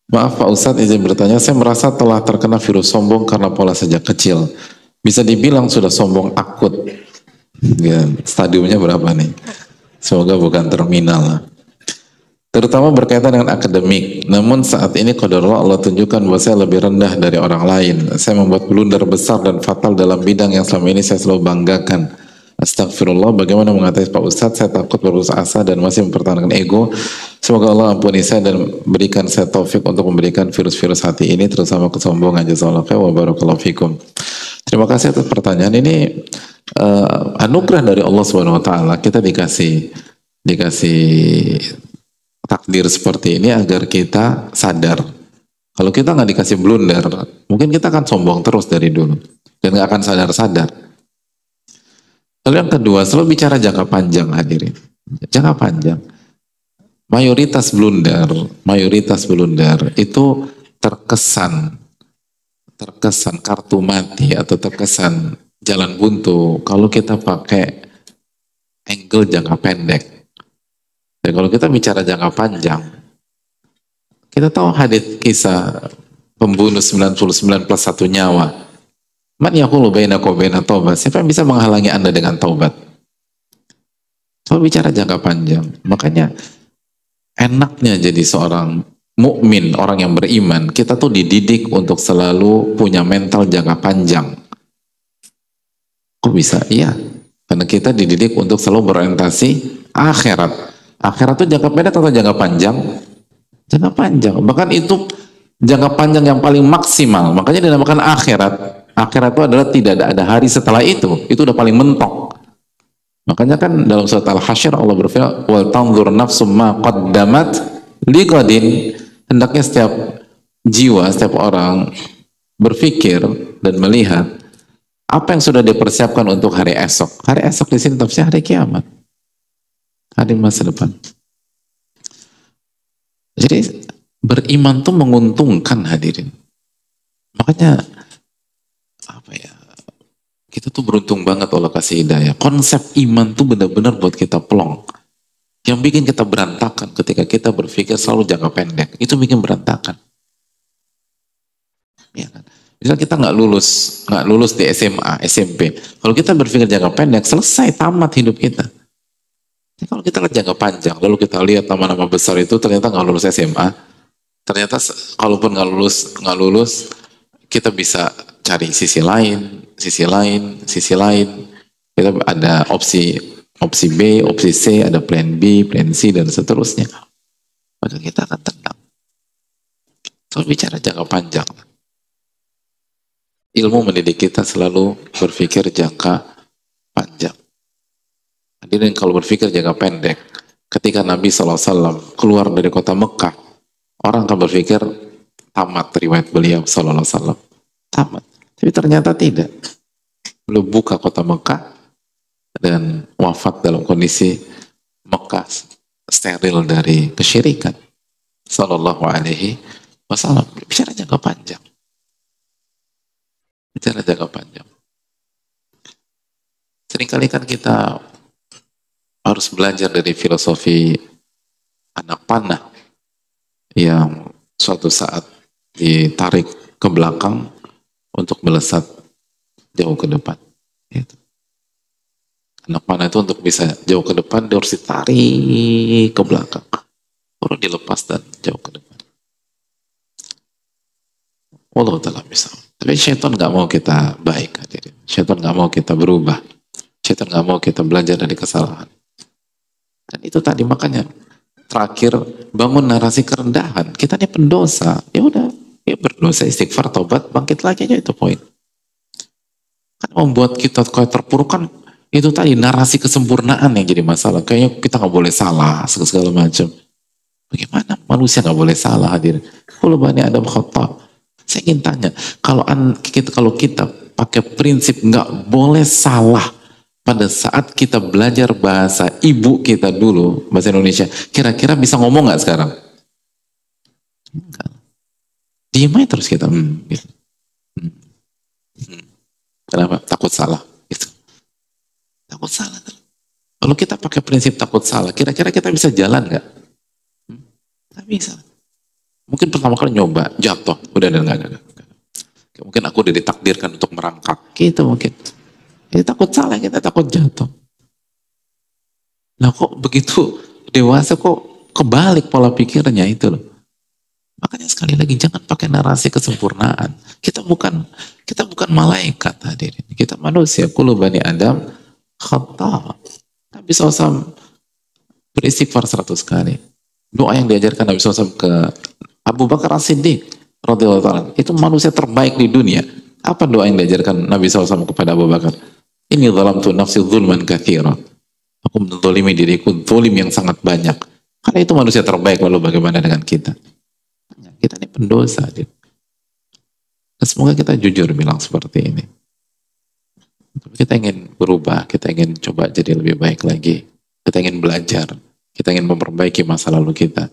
Maaf Pak Ustadz, izin bertanya, saya merasa telah terkena virus sombong karena pola sejak kecil. Bisa dibilang sudah sombong akut. Ya, stadiumnya berapa nih? Semoga bukan terminal lah. Terutama berkaitan dengan akademik. Namun saat ini qadarullah Allah tunjukkan bahwa saya lebih rendah dari orang lain. Saya membuat blunder besar dan fatal dalam bidang yang selama ini saya selalu banggakan. Astagfirullah, bagaimana mengatasi Pak Ustadz? Saya takut berputus asa dan masih mempertahankan ego. Semoga Allah ampuni saya dan berikan saya taufik untuk memberikan virus-virus hati ini, terutama kesombongan. Jazakallahu khairan wa barakallahu fikum. Terima kasih atas pertanyaan ini. Anugerah dari Allah Subhanahu Wa Taala. Kita dikasih takdir seperti ini agar kita sadar. Kalau kita nggak dikasih blunder, mungkin kita akan sombong terus dari dulu dan nggak akan sadar-sadar. Lalu yang kedua, selalu bicara jangka panjang hadirin. Jangka panjang. Mayoritas blunder itu terkesan kartu mati atau terkesan jalan buntu kalau kita pakai angle jangka pendek. Dan kalau kita bicara jangka panjang, kita tahu hadits kisah pembunuh 99 plus 1 nyawa. Man yaqulu bainakum wa baina taubat. Siapa yang bisa menghalangi Anda dengan taubat? Kalau bicara jangka panjang, makanya enaknya jadi seorang mukmin, orang yang beriman, kita tuh dididik untuk selalu punya mental jangka panjang. Kok bisa? Iya, karena kita dididik untuk selalu berorientasi akhirat. Akhirat itu jangka pendek atau jangka panjang? Jangka panjang. Bahkan itu jangka panjang yang paling maksimal. Makanya dinamakan akhirat. Akhirat itu adalah tidak ada hari setelah itu. Itu udah paling mentok. Makanya kan dalam surat Al-Hasyr Allah berfirman, "Wal tanzur nafsum ma qaddamat liqadin." Hendaknya setiap jiwa, setiap orang berpikir dan melihat apa yang sudah dipersiapkan untuk hari esok. Hari esok di sini tafsirnya hari kiamat. Hari masa depan. Jadi beriman tuh menguntungkan hadirin. Makanya apa ya? Kita tuh beruntung banget Allah kasih hidayah. Konsep iman tuh benar-benar buat kita plong. Yang bikin kita berantakan ketika kita berpikir selalu jangka pendek. Itu bikin berantakan. Ya kan? Misal kita nggak lulus di SMA, SMP. Kalau kita berpikir jangka pendek, selesai, tamat hidup kita. Jadi kalau kita lihat jangka panjang, lalu kita lihat nama-nama besar itu ternyata nggak lulus SMA. Ternyata kalaupun nggak lulus, kita bisa cari sisi lain. Kita ada opsi B, opsi C, ada plan B, plan C, dan seterusnya. Maka kita akan tenang. Kalau bicara jangka panjang, ilmu mendidik kita selalu berpikir jangka panjang. Hadirin, kalau berpikir jangka pendek, ketika Nabi SAW keluar dari kota Mekah, orang akan berpikir tamat riwayat beliau SAW. Tamat. Tapi ternyata tidak. Beliau buka kota Mekah dan wafat dalam kondisi Mekah steril dari kesyirikan. Sallallahu alaihi wasallam. Bicara jangka panjang. Bicara jangka panjang. Seringkali kan kita harus belajar dari filosofi anak panah yang suatu saat ditarik ke belakang untuk melesat jauh ke depan. Gitu. Anak panah itu untuk bisa jauh ke depan, dia harus ditarik ke belakang. Baru dilepas dan jauh ke depan. Wallahu ta'ala bisa. Tapi syaitan gak mau kita baik. Syaitan gak mau kita berubah. Syaitan gak mau kita belajar dari kesalahan. Dan itu tadi makanya terakhir bangun narasi kerendahan. Kita ini pendosa. Ya udah, ya berdosa, istighfar, tobat, bangkit lagi aja, itu poin. Kan membuat kita kayak terpuruk kan itu tadi narasi kesempurnaan yang jadi masalah. Kayaknya kita nggak boleh salah segala macam. Bagaimana manusia nggak boleh salah hadirin? Kalau Bani Adam khata. Saya ingin tanya, kalau kita pakai prinsip nggak boleh salah pada saat kita belajar bahasa ibu kita dulu, bahasa Indonesia, kira-kira bisa ngomong nggak sekarang? Enggak. Diam aja terus kita. Gitu. Kenapa? Takut salah. Gitu. Takut salah. Kalau kita pakai prinsip takut salah, kira-kira kita bisa jalan nggak? Nggak bisa. Mungkin pertama kali nyoba, jatuh, udah enggak. Mungkin aku udah ditakdirkan untuk merangkak, gitu mungkin. Kita takut salah, kita takut jatuh. Nah kok begitu dewasa kok kebalik pola pikirnya itu loh. Makanya sekali lagi jangan pakai narasi kesempurnaan. Kita bukan malaikat hadirin. Kita manusia. Kullu bani Adam khata. Nabi SAW beristighfar 100 kali. Doa yang diajarkan Nabi SAW ke Abu Bakar As-Siddiq radhiyallahu ta'ala, itu manusia terbaik di dunia. Apa doa yang diajarkan Nabi SAW kepada Abu Bakar? Ini zalamtu nafsi zulman katsira. Aku menzalimi diriku zalim yang sangat banyak. Karena itu manusia terbaik, lalu bagaimana dengan kita? Kita ini pendosa. Semoga kita jujur bilang seperti ini. Kita ingin berubah, kita ingin coba jadi lebih baik lagi. Kita ingin belajar, kita ingin memperbaiki masa lalu kita.